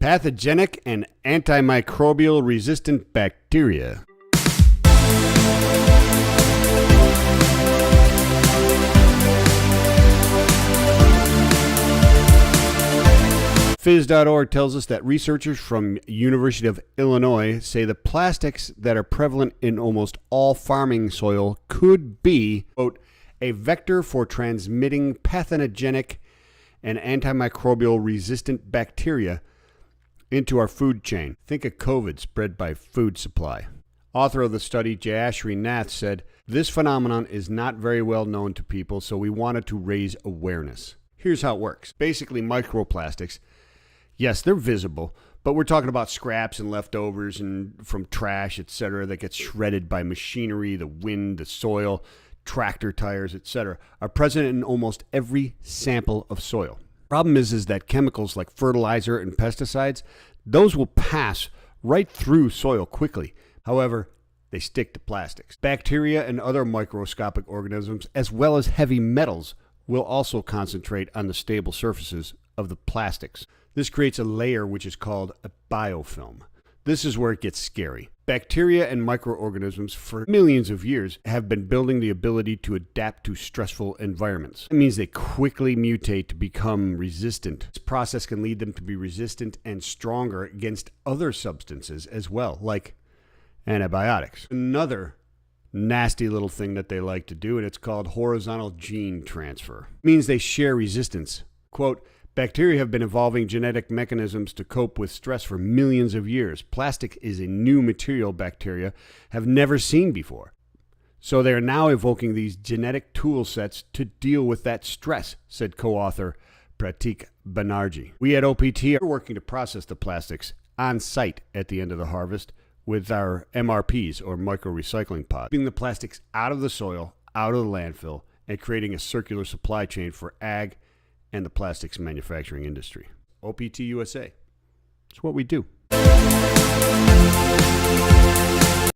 Pathogenic and antimicrobial resistant bacteria. Phys.org tells us that researchers from University of Illinois say the plastics that are prevalent in almost all farming soil could be, quote, a vector for transmitting pathogenic and antimicrobial resistant bacteria into our food chain. Think of COVID spread by food supply. Author of the study, Jayashri Nath, said, this phenomenon is not very well known to people, so we wanted to raise awareness. Here's how it works. Basically, microplastics, yes, they're visible, but we're talking about scraps and leftovers and from trash, etc., that gets shredded by machinery, the wind, the soil, tractor tires, etc., are present in almost every sample of soil. Problem is that chemicals like fertilizer and pesticides, those will pass right through soil quickly. However, they stick to plastics. Bacteria and other microscopic organisms, as well as heavy metals, will also concentrate on the stable surfaces of the plastics. This creates a layer which is called a biofilm. This is where it gets scary. Bacteria and microorganisms for millions of years have been building the ability to adapt to stressful environments. It means they quickly mutate to become resistant. This process can lead them to be resistant and stronger against other substances as well, like antibiotics. Another nasty little thing that they like to do, and it's called horizontal gene transfer. It means they share resistance. Quote, bacteria have been evolving genetic mechanisms to cope with stress for millions of years. Plastic is a new material bacteria have never seen before. So they are now evoking these genetic tool sets to deal with that stress, said co-author Pratik Banerjee. We at OPT are working to process the plastics on site at the end of the harvest with our MRPs, or micro-recycling pods, keeping the plastics out of the soil, out of the landfill, and creating a circular supply chain for ag and the plastics manufacturing industry. OPT USA. It's what we do.